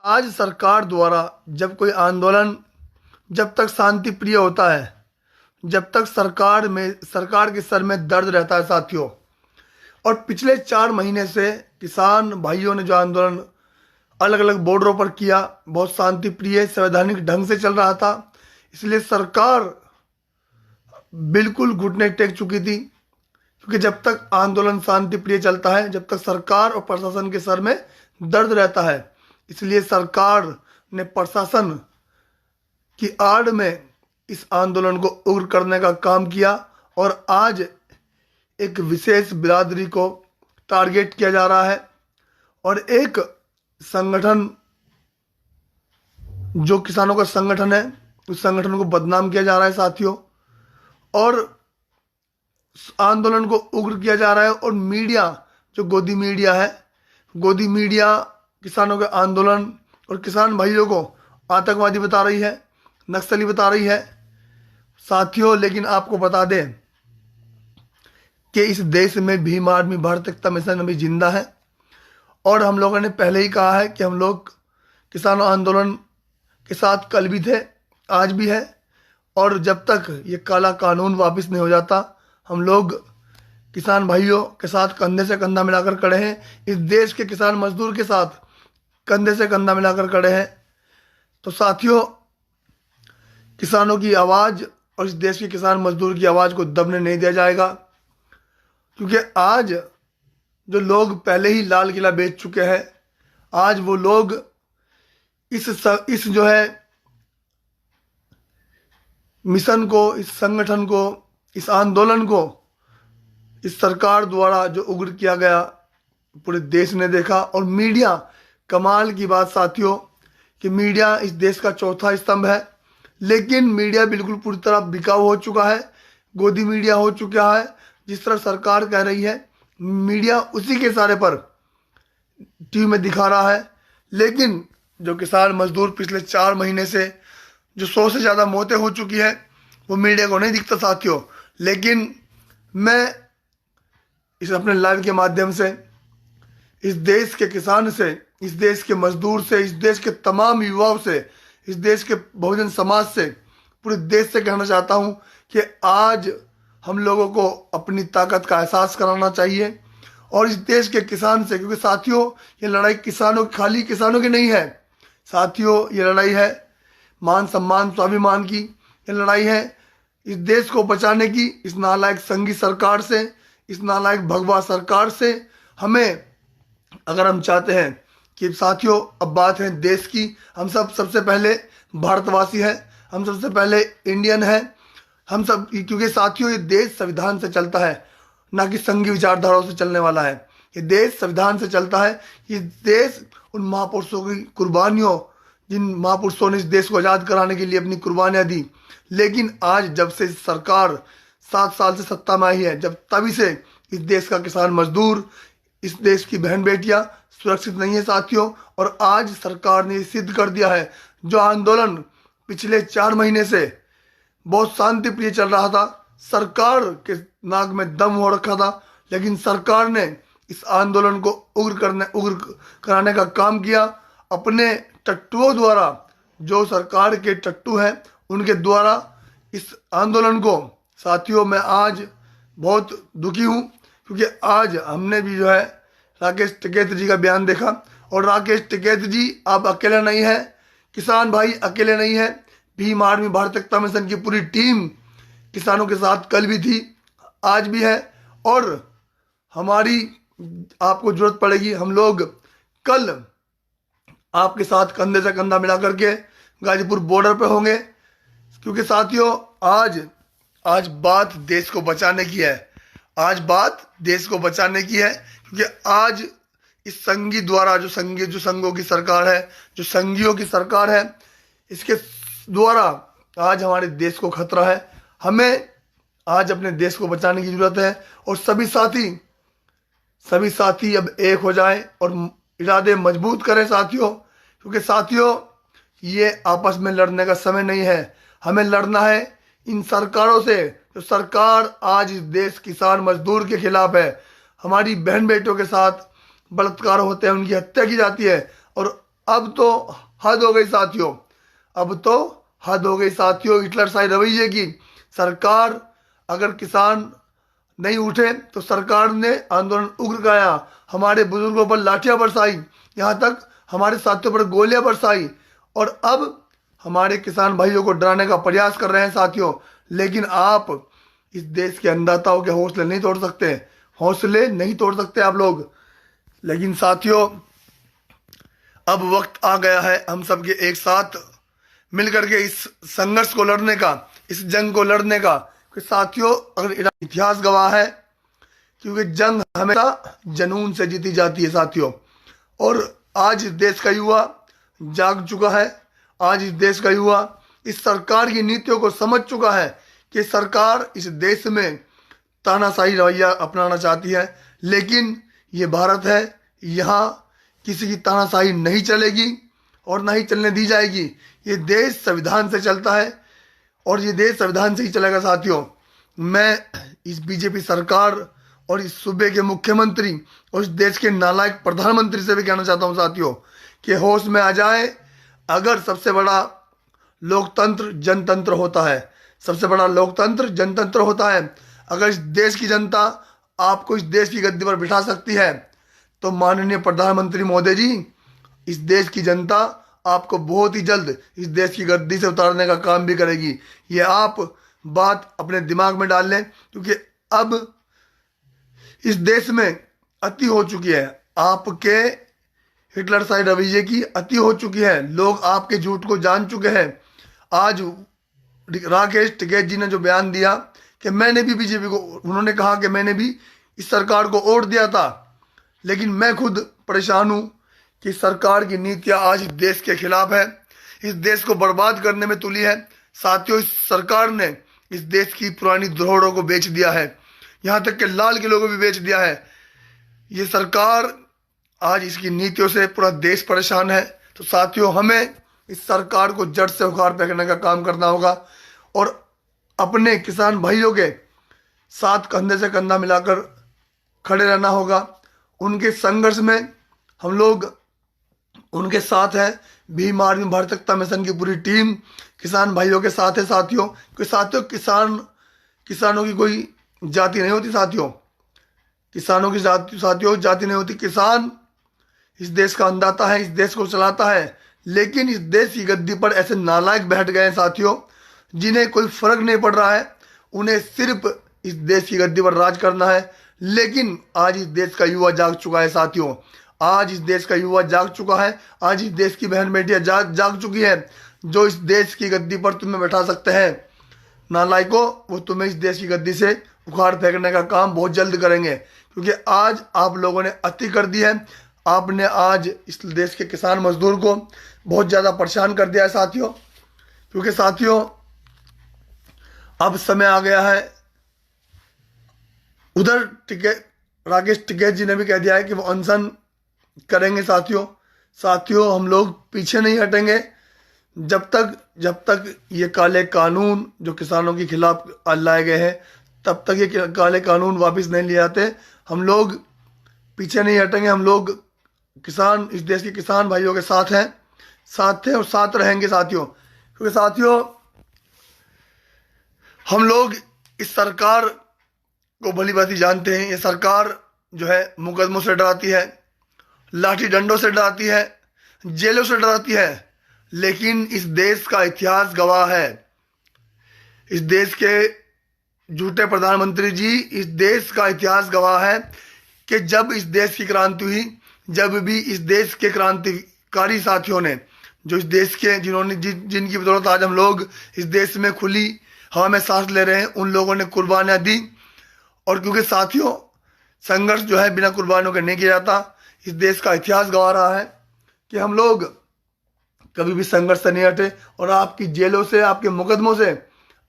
आज सरकार द्वारा जब कोई आंदोलन जब तक शांति प्रिय होता है, जब तक सरकार के सर में दर्द रहता है साथियों। और पिछले 4 महीने से किसान भाइयों ने जो आंदोलन अलग अलग बॉर्डरों पर किया, बहुत शांति प्रिय संवैधानिक ढंग से चल रहा था। इसलिए सरकार बिल्कुल घुटने टेक चुकी थी, क्योंकि जब तक आंदोलन शांति प्रिय चलता है, जब तक सरकार और प्रशासन के सर में दर्द रहता है, इसलिए सरकार ने प्रशासन की आड़ में इस आंदोलन को उग्र करने का काम किया। और आज एक विशेष बिरादरी को टारगेट किया जा रहा है और एक संगठन जो किसानों का संगठन है, उस संगठन को बदनाम किया जा रहा है साथियों। और आंदोलन को उग्र किया जा रहा है। और मीडिया, जो गोदी मीडिया है, गोदी मीडिया किसानों के आंदोलन और किसान भाइयों को आतंकवादी बता रही है, नक्सली बता रही है साथियों। लेकिन आपको बता दें कि इस देश में भीम आर्मी भारत एकता मिशन अभी जिंदा है। और हम लोगों ने पहले ही कहा है कि हम लोग किसान आंदोलन के साथ कल भी थे, आज भी है। और जब तक ये काला कानून वापस नहीं हो जाता, हम लोग किसान भाइयों के साथ कंधे से कंधा मिलाकर खड़े हैं। इस देश के किसान मजदूर के साथ कंधे से कंधा मिलाकर खड़े हैं। तो साथियों, किसानों की आवाज़ और इस देश के किसान मजदूर की आवाज़ को दबने नहीं दिया जाएगा, क्योंकि आज जो लोग पहले ही लाल किला बेच चुके हैं, आज वो लोग इस जो है मिशन को, इस संगठन को, इस आंदोलन को, इस सरकार द्वारा जो उग्र किया गया, पूरे देश ने देखा। और मीडिया, कमाल की बात साथियों कि मीडिया इस देश का चौथा स्तंभ है, लेकिन मीडिया बिल्कुल पूरी तरह बिकाऊ हो चुका है, गोदी मीडिया हो चुका है। जिस तरह सरकार कह रही है, मीडिया उसी के इशारे पर टीवी में दिखा रहा है। लेकिन जो किसान मजदूर पिछले 4 महीने से जो 100 से ज़्यादा मौतें हो चुकी है, वो मीडिया को नहीं दिखता साथियों। लेकिन मैं इस अपने लाइव के माध्यम से इस देश के किसान से, इस देश के मजदूर से, इस देश के तमाम युवाओं से, इस देश के बहुजन समाज से, पूरे देश से कहना चाहता हूं कि आज हम लोगों को अपनी ताकत का एहसास कराना चाहिए। और इस देश के किसान से, क्योंकि साथियों ये लड़ाई खाली किसानों की नहीं है साथियों, ये लड़ाई है मान सम्मान स्वाभिमान की। ये लड़ाई है इस देश को बचाने की, इस नालायक संघी सरकार से, इस नालायक भगवा सरकार से। हमें, अगर हम चाहते हैं कि साथियों, अब बात है देश की, हम सब सबसे पहले भारतवासी हैं, हम सबसे पहले इंडियन हैं, हम सब, क्योंकि साथियों ये देश संविधान से चलता है, ना कि संघी विचारधाराओं से चलने वाला है। ये देश संविधान से चलता है। ये देश उन महापुरुषों की कुर्बानियों, जिन महापुरुषों ने इस देश को आज़ाद कराने के लिए अपनी कुर्बानियाँ दी। लेकिन आज जब से सरकार 7 साल से सत्ता में आई है, जब तभी से इस देश का किसान मजदूर, इस देश की बहन बेटियां सुरक्षित नहीं है साथियों। और आज सरकार ने सिद्ध कर दिया है, जो आंदोलन पिछले 4 महीने से बहुत शांति प्रिय चल रहा था, सरकार के नाक में दम हो रखा था, लेकिन सरकार ने इस आंदोलन को उग्र कराने का काम किया अपने टट्टुओं द्वारा। जो सरकार के टट्टू हैं, उनके द्वारा इस आंदोलन को साथियों, मैं आज बहुत दुखी हूँ, क्योंकि आज हमने भी जो है राकेश टिकैत जी का बयान देखा। और राकेश टिकैत जी, आप अकेले नहीं हैं, किसान भाई अकेले नहीं है, भीम आर्मी भारत एकता मिशन की पूरी टीम किसानों के साथ कल भी थी, आज भी है। और हमारी आपको जरूरत पड़ेगी, हम लोग कल आपके साथ कंधे से कंधा मिला करके गाजीपुर बॉर्डर पे होंगे, क्योंकि साथियों आज बात देश को बचाने की है। आज बात देश को बचाने की है, क्योंकि आज इस संघी द्वारा, जो संघों की सरकार है, जो संघियों की सरकार है, इसके द्वारा आज हमारे देश को खतरा है। हमें आज अपने देश को बचाने की जरूरत है। और सभी साथी अब एक हो जाएं और इरादे मजबूत करें साथियों, क्योंकि साथियों ये आपस में लड़ने का समय नहीं है। हमें लड़ना है इन सरकारों से, जो सरकार आज इस देश किसान मजदूर के खिलाफ है। हमारी बहन बेटों के साथ बलात्कार होते हैं, उनकी हत्या की जाती है, और अब तो हद हो गई साथियों, अब तो हद हो गई साथियों हिटलरशाही रवैये की। सरकार अगर किसान नहीं उठे तो सरकार ने आंदोलन उग्र कराया, हमारे बुजुर्गों पर लाठियां बरसाई, यहाँ तक हमारे साथियों पर गोलियां बरसाई, और अब हमारे किसान भाइयों को डराने का प्रयास कर रहे हैं साथियों। लेकिन आप इस देश के अन्नदाताओं के हौसले नहीं तोड़ सकते, हौसले नहीं तोड़ सकते आप लोग। लेकिन साथियों अब वक्त आ गया है हम सबके एक साथ मिलकर के इस संघर्ष को लड़ने का, इस जंग को लड़ने का। कि साथियों अगर इतिहास गवाह है, क्योंकि जंग हमेशा जनून से जीती जाती है साथियों। और आज इस देश का युवा जाग चुका है, आज इस देश का युवा इस सरकार की नीतियों को समझ चुका है कि सरकार इस देश में तानाशाही रवैया अपनाना चाहती है। लेकिन ये भारत है, यहाँ किसी की तानाशाही नहीं चलेगी और ना ही चलने दी जाएगी। ये देश संविधान से चलता है और ये देश संविधान से ही चलेगा साथियों। मैं इस बीजेपी सरकार और इस सूबे के मुख्यमंत्री और इस देश के नालायक प्रधानमंत्री से भी कहना चाहता हूँ साथियों कि होश में आ जाए। अगर सबसे बड़ा लोकतंत्र जनतंत्र होता है, सबसे बड़ा लोकतंत्र जनतंत्र होता है, अगर इस देश की जनता आपको इस देश की गद्दी पर बिठा सकती है तो माननीय प्रधानमंत्री महोदय जी, इस देश की जनता आपको बहुत ही जल्द इस देश की गद्दी से उतारने का काम भी करेगी। ये आप बात अपने दिमाग में डाल लें, क्योंकि अब इस देश में अति हो चुकी है, आपके हिटलरशाही रवैये की अति हो चुकी है। लोग आपके झूठ को जान चुके हैं। आज राकेश टिकैत जी ने जो बयान दिया कि मैंने भी बीजेपी को, उन्होंने कहा कि मैंने भी इस सरकार को वोट दिया था, लेकिन मैं खुद परेशान हूं कि सरकार की नीतियां आज इस देश के खिलाफ है, इस देश को बर्बाद करने में तुली है साथियों। इस सरकार ने इस देश की पुरानी धरोहरों को बेच दिया है, यहाँ तक कि लाल किले को भी बेच दिया है। ये सरकार आज इसकी नीतियों से पूरा देश परेशान है। तो साथियों हमें इस सरकार को जड़ से उखाड़ फेंकने का काम करना होगा और अपने किसान भाइयों के साथ कंधे से कंधा मिलाकर खड़े रहना होगा। उनके संघर्ष में हम लोग उनके साथ हैं। भीम आर्मी भारत एकता मिशन की पूरी टीम किसान भाइयों के साथ है साथियों। क्योंकि साथियों किसानों की कोई जाति नहीं होती साथियों, किसानों की जाति नहीं होती। किसान इस देश का अन्नदाता है, इस देश को चलाता है। लेकिन इस देश की गद्दी पर ऐसे नालायक बैठ गए हैं साथियों, जिन्हें कोई फर्क नहीं पड़ रहा है, उन्हें सिर्फ इस देश की गद्दी पर राज करना है। लेकिन आज इस देश का युवा जाग चुका है साथियों, आज इस देश का युवा जाग चुका है, आज इस देश की बहन बेटियां जाग चुकी है, जो इस देश की गद्दी पर तुम्हें बैठा सकते हैं। नालायकों, वो तुम्हें इस देश की गद्दी से उखाड़ फेंकने का काम बहुत जल्द करेंगे, क्योंकि आज आप लोगों ने अति कर दी है। आपने आज इस देश के किसान मजदूर को बहुत ज़्यादा परेशान कर दिया है साथियों। क्योंकि साथियों अब समय आ गया है, उधर राकेश टिकैत जी ने भी कह दिया है कि वो अनशन करेंगे साथियों हम लोग पीछे नहीं हटेंगे जब तक ये काले कानून जो किसानों के खिलाफ लाए गए हैं, तब तक ये काले कानून वापस नहीं लिए जाते, हम लोग पीछे नहीं हटेंगे। हम लोग किसान, इस देश के किसान भाइयों के साथ हैं, साथ थे और साथ रहेंगे साथियों। क्योंकि साथियों हम लोग इस सरकार को भली भांति जानते हैं। ये सरकार जो है मुकदमों से डराती है, लाठी डंडों से डराती है, जेलों से डराती है। लेकिन इस देश का इतिहास गवाह है, इस देश के झूठे प्रधानमंत्री जी, इस देश का इतिहास गवाह है कि जब इस देश की क्रांति हुई, जब भी इस देश के क्रांतिकारी साथियों ने, जो इस देश के जिनकी बदौलत आज हम लोग इस देश में खुली हवा में सांस ले रहे हैं, उन लोगों ने कुर्बानियां दी। और क्योंकि साथियों संघर्ष जो है बिना कुर्बानियों के नहीं किया जाता, इस देश का इतिहास गवा रहा है कि हम लोग कभी भी संघर्ष से नहीं हटे। और आपकी जेलों से, आपके मुकदमों से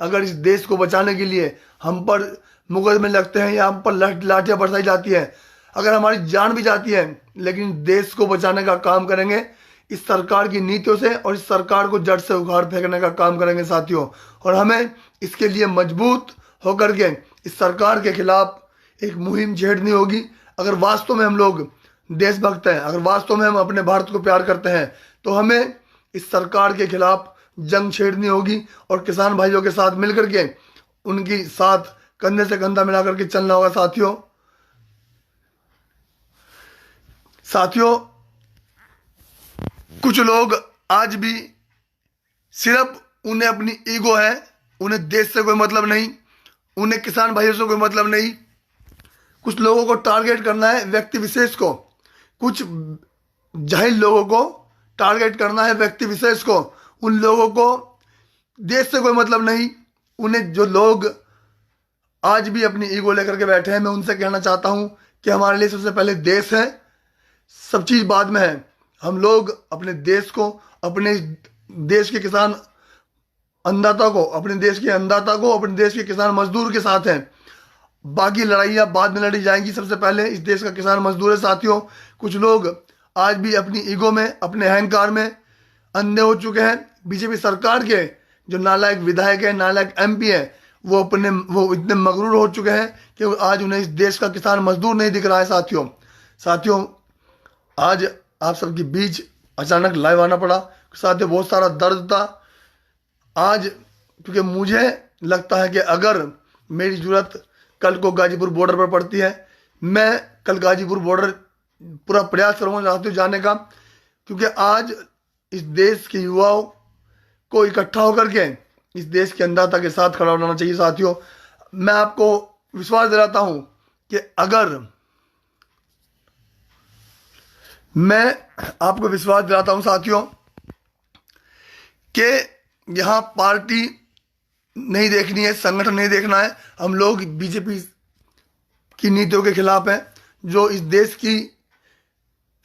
अगर इस देश को बचाने के लिए हम पर मुकदमे लगते हैं या हम पर लाठियां बरसाई जाती है, अगर हमारी जान भी जाती है, लेकिन देश को बचाने का काम करेंगे इस सरकार की नीतियों से और इस सरकार को जड़ से उखाड़ फेंकने का काम करेंगे साथियों। और हमें इसके लिए मजबूत होकर के इस सरकार के खिलाफ एक मुहिम छेड़नी होगी। अगर वास्तव में हम लोग देशभक्त हैं, अगर वास्तव में हम अपने भारत को प्यार करते हैं, तो हमें इस सरकार के खिलाफ जंग छेड़नी होगी और किसान भाइयों के साथ मिलकर के उनकी साथ कंधे से कंधा मिलाकर के चलना होगा। साथियों, कुछ लोग आज भी सिर्फ उन्हें अपनी ईगो है, उन्हें देश से कोई मतलब नहीं, उन्हें किसान भाइयों से कोई मतलब नहीं। कुछ लोगों को टारगेट करना है, व्यक्ति विशेष को, कुछ जाहिल लोगों को टारगेट करना है, व्यक्ति विशेष को। उन लोगों को देश से कोई मतलब नहीं। उन्हें जो लोग आज भी अपनी ईगो लेकर के बैठे हैं, मैं उनसे कहना चाहता हूं कि हमारे लिए सबसे पहले देश है, सब चीज बाद में है। हम लोग अपने देश को, अपने देश के किसान अन्नदाता को, अपने देश के अन्नदाता को, अपने देश के किसान मजदूर के साथ हैं। बाकी लड़ाइयाँ बाद में लड़ी जाएंगी, सबसे पहले इस देश का किसान मजदूर है। साथियों, कुछ लोग आज भी अपनी ईगो में, अपने अहंकार में अंधे हो चुके हैं। बीजेपी सरकार के जो नालायक विधायक है, नालायक एमपी है, वो इतने मगरूर हो चुके हैं कि आज उन्हें इस देश का किसान मजदूर नहीं दिख रहा है। साथियों, आज आप सबके बीच अचानक लाइव आना पड़ा। साथियों, बहुत सारा दर्द था आज, क्योंकि मुझे लगता है कि अगर मेरी जरूरत कल को गाजीपुर बॉर्डर पर पड़ती है, मैं कल गाजीपुर बॉर्डर पूरा प्रयास करूँगा चाहती हूँ जाने का, क्योंकि आज इस देश के युवाओं को इकट्ठा होकर के इस देश के अन्नदाता के साथ खड़ा होना चाहिए। साथियों, मैं आपको विश्वास दिलाता हूँ कि साथियों कि यहाँ पार्टी नहीं देखनी है, संगठन नहीं देखना है। हम लोग बीजेपी की नीतियों के खिलाफ हैं, जो इस देश की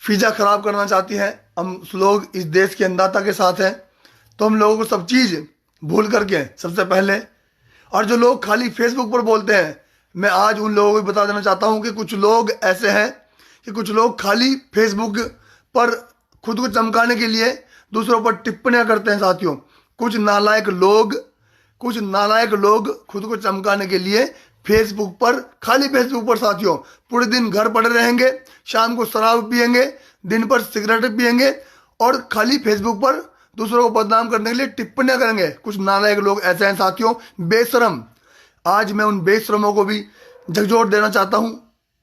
फिजा खराब करना चाहती है। हम लोग इस देश के अन्नदाता के साथ हैं, तो हम लोगों को सब चीज़ भूल करके सबसे पहले, और जो लोग खाली फेसबुक पर बोलते हैं, मैं आज उन लोगों को बता देना चाहता हूं कि कुछ लोग ऐसे हैं कि कुछ लोग खाली फेसबुक पर खुद को चमकाने के लिए दूसरों पर टिप्पणियां करते हैं। साथियों, कुछ नालायक लोग खुद को चमकाने के लिए फेसबुक पर, खाली फेसबुक पर साथियों, पूरे दिन घर पड़े रहेंगे, शाम को शराब पिएंगे, दिन पर सिगरेट पिएंगे और खाली फेसबुक पर दूसरों को बदनाम करने के लिए टिप्पणियां करेंगे। कुछ नालायक लोग ऐसे हैं साथियों, बेशरम। आज मैं उन बेशरमों को भी झकझोर देना चाहता हूं,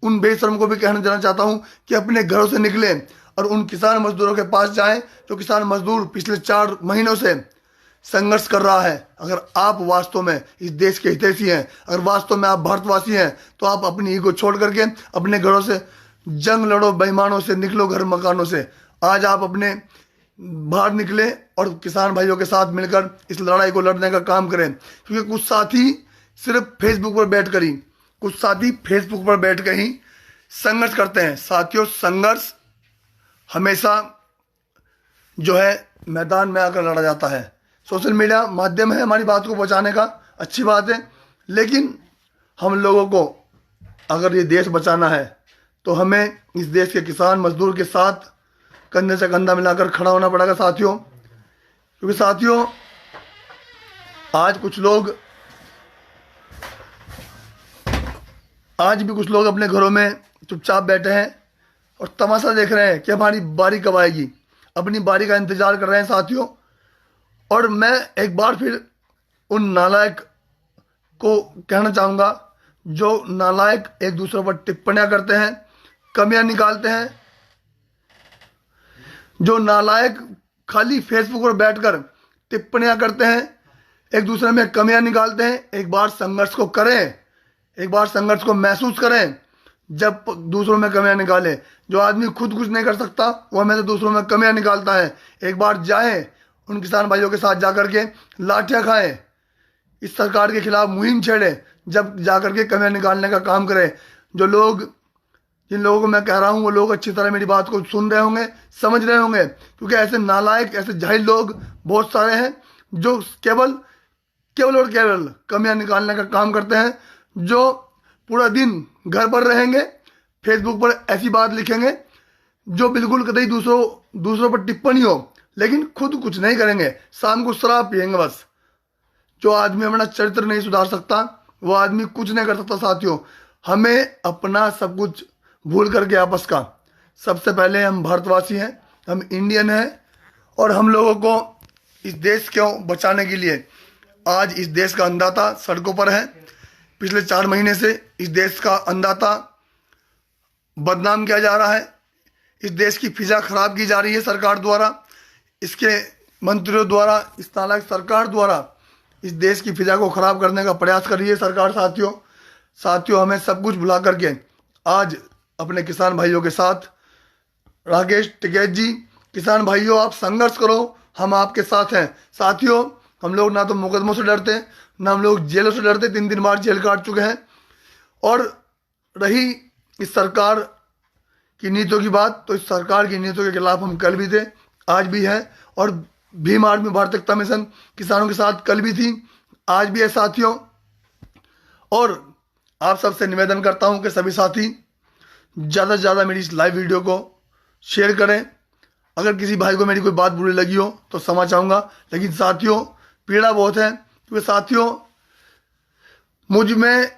उन बेशरम को भी कहना देना चाहता हूं कि अपने घरों से निकले और उन किसान मजदूरों के पास जाएं, जो किसान मजदूर पिछले 4 महीनों से संघर्ष कर रहा है। अगर आप वास्तव में इस देश के हितैषी हैं, अगर वास्तव में आप भारतवासी हैं, तो आप अपनी ईगो छोड़ करके अपने घरों से जंग लड़ो, बेईमानों से निकलो, घर मकानों से। आज आप अपने बाहर निकले और किसान भाइयों के साथ मिलकर इस लड़ाई को लड़ने का काम करें, क्योंकि कुछ साथी सिर्फ फेसबुक पर बैठ कर ही संघर्ष करते हैं। साथियों, संघर्ष हमेशा जो है मैदान में आकर लड़ा जाता है। सोशल मीडिया माध्यम है हमारी बात को पहुंचाने का, अच्छी बात है, लेकिन हम लोगों को अगर ये देश बचाना है, तो हमें इस देश के किसान मजदूर के साथ कंधे से कंधा मिलाकर खड़ा होना पड़ेगा साथियों। क्योंकि साथियों, आज भी कुछ लोग अपने घरों में चुपचाप बैठे हैं और तमाशा देख रहे हैं कि हमारी बारी कब आएगी, अपनी बारी का इंतजार कर रहे हैं साथियों। और मैं एक बार फिर उन नालायक को कहना चाहूँगा, जो नालायक एक दूसरे पर टिप्पणियां करते हैं, कमियां निकालते हैं, जो नालायक खाली फेसबुक पर बैठकर टिप्पणियां करते हैं, एक दूसरे में कमियां निकालते हैं। एक बार संघर्ष को करें, एक बार संघर्ष को महसूस करें, जब दूसरों में कमियां निकालें। जो आदमी खुद कुछ नहीं कर सकता, वो हमेशा दूसरों में कमियां निकालता है। एक बार जाएं, उन किसान भाइयों के साथ जाकर के लाठियां खाएं, इस सरकार के खिलाफ मुहिम छेड़ें, जब जाकर के कमियां निकालने का काम करें। जिन लोगों को मैं कह रहा हूं, वो लोग अच्छी तरह मेरी बात को सुन रहे होंगे, समझ रहे होंगे, क्योंकि ऐसे नालायक, ऐसे जाहिल लोग बहुत सारे हैं जो केवल और केवल कमियां निकालने का काम करते हैं, जो पूरा दिन घर पर रहेंगे, फेसबुक पर ऐसी बात लिखेंगे जो बिल्कुल कतई दूसरों पर टिप्पणी हो, लेकिन खुद कुछ नहीं करेंगे, शाम को शराब पिएंगे बस। जो आदमी अपना चरित्र नहीं सुधार सकता, वो आदमी कुछ नहीं कर सकता। साथियों, हमें अपना सब कुछ भूल करके आपस का सबसे पहले हम भारतवासी हैं, हम इंडियन हैं, और हम लोगों को इस देश को बचाने के लिए आज इस देश का अन्नदाता सड़कों पर है। पिछले 4 महीने से इस देश का अन्नदाता बदनाम किया जा रहा है। इस देश की फिजा खराब की जा रही है सरकार द्वारा, इसके मंत्रियों द्वारा, इस नालायक सरकार द्वारा इस देश की फिजा को खराब करने का प्रयास कर रही है सरकार। साथियों हमें सब कुछ भुला करके आज अपने किसान भाइयों के साथ, राकेश टिकैत जी, किसान भाइयों आप संघर्ष करो, हम आपके साथ हैं। साथियों हम लोग ना तो मुकदमों से डरते, ना हम लोग जेलों से डरते, 3 बार जेल काट चुके हैं। और रही इस सरकार की नीतियों की बात, तो इस सरकार की नीतियों के खिलाफ हम कल भी थे, आज भी हैं, और भीम आर्मी भारत एकता मिशन किसानों के साथ कल भी थी, आज भी है साथियों। और आप सबसे निवेदन करता हूं कि सभी साथी ज़्यादा से ज़्यादा मेरी इस लाइव वीडियो को शेयर करें। अगर किसी भाई को मेरी कोई बात बुरी लगी हो तो क्षमा चाहूँगा, लेकिन साथियों पीड़ा बहुत है, क्योंकि साथियों मुझ में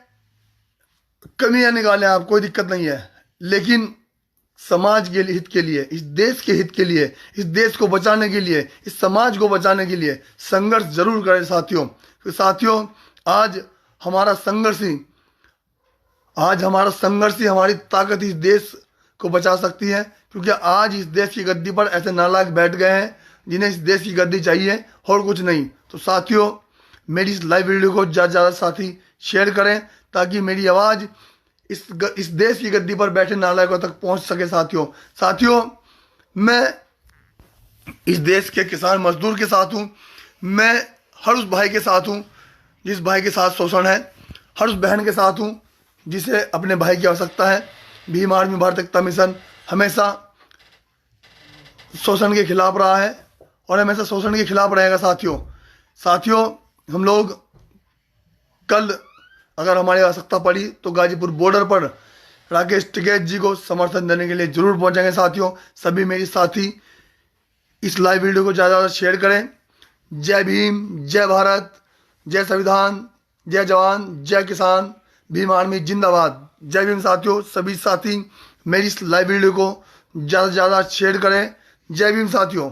कमियां निकालें आप, कोई दिक्कत नहीं है, लेकिन समाज के हित के लिए, इस देश के हित के लिए, इस देश को बचाने के लिए, इस समाज को बचाने के लिए संघर्ष जरूर करें साथियों। तो साथियों आज हमारा संघर्ष ही हमारी ताकत इस देश को बचा सकती है, क्योंकि आज इस देश की गद्दी पर ऐसे नालायक बैठ गए हैं जिन्हें इस देश की गद्दी चाहिए और कुछ नहीं। तो साथियों मेरी इस लाइव वीडियो को ज़्यादा से ज़्यादा साथी शेयर करें, ताकि मेरी आवाज़ इस देश की गद्दी पर बैठे नालायकों तक पहुंच सके। साथियों मैं इस देश के किसान मजदूर के साथ हूं, मैं हर उस भाई के साथ हूं जिस भाई के साथ शोषण है, हर उस बहन के साथ हूं जिसे अपने भाई की आवश्यकता है। भीम आर्मी भारत एकता मिशन हमेशा शोषण के खिलाफ रहा है और हमेशा शोषण के खिलाफ रहेगा। साथियों हम लोग कल अगर हमारी आवश्यकता पड़ी तो गाजीपुर बॉर्डर पर राकेश टिकैत जी को समर्थन देने के लिए जरूर पहुंचेंगे। साथियों सभी मेरी साथी इस लाइव वीडियो को ज़्यादा शेयर करें। जय भीम, जय भारत, जय संविधान, जय जवान, जय किसान, भीम आर्मी जिंदाबाद। जय भीम साथियों, सभी साथी मेरी इस लाइव वीडियो को ज़्यादा से ज़्यादा शेयर करें। जय भीम साथियों।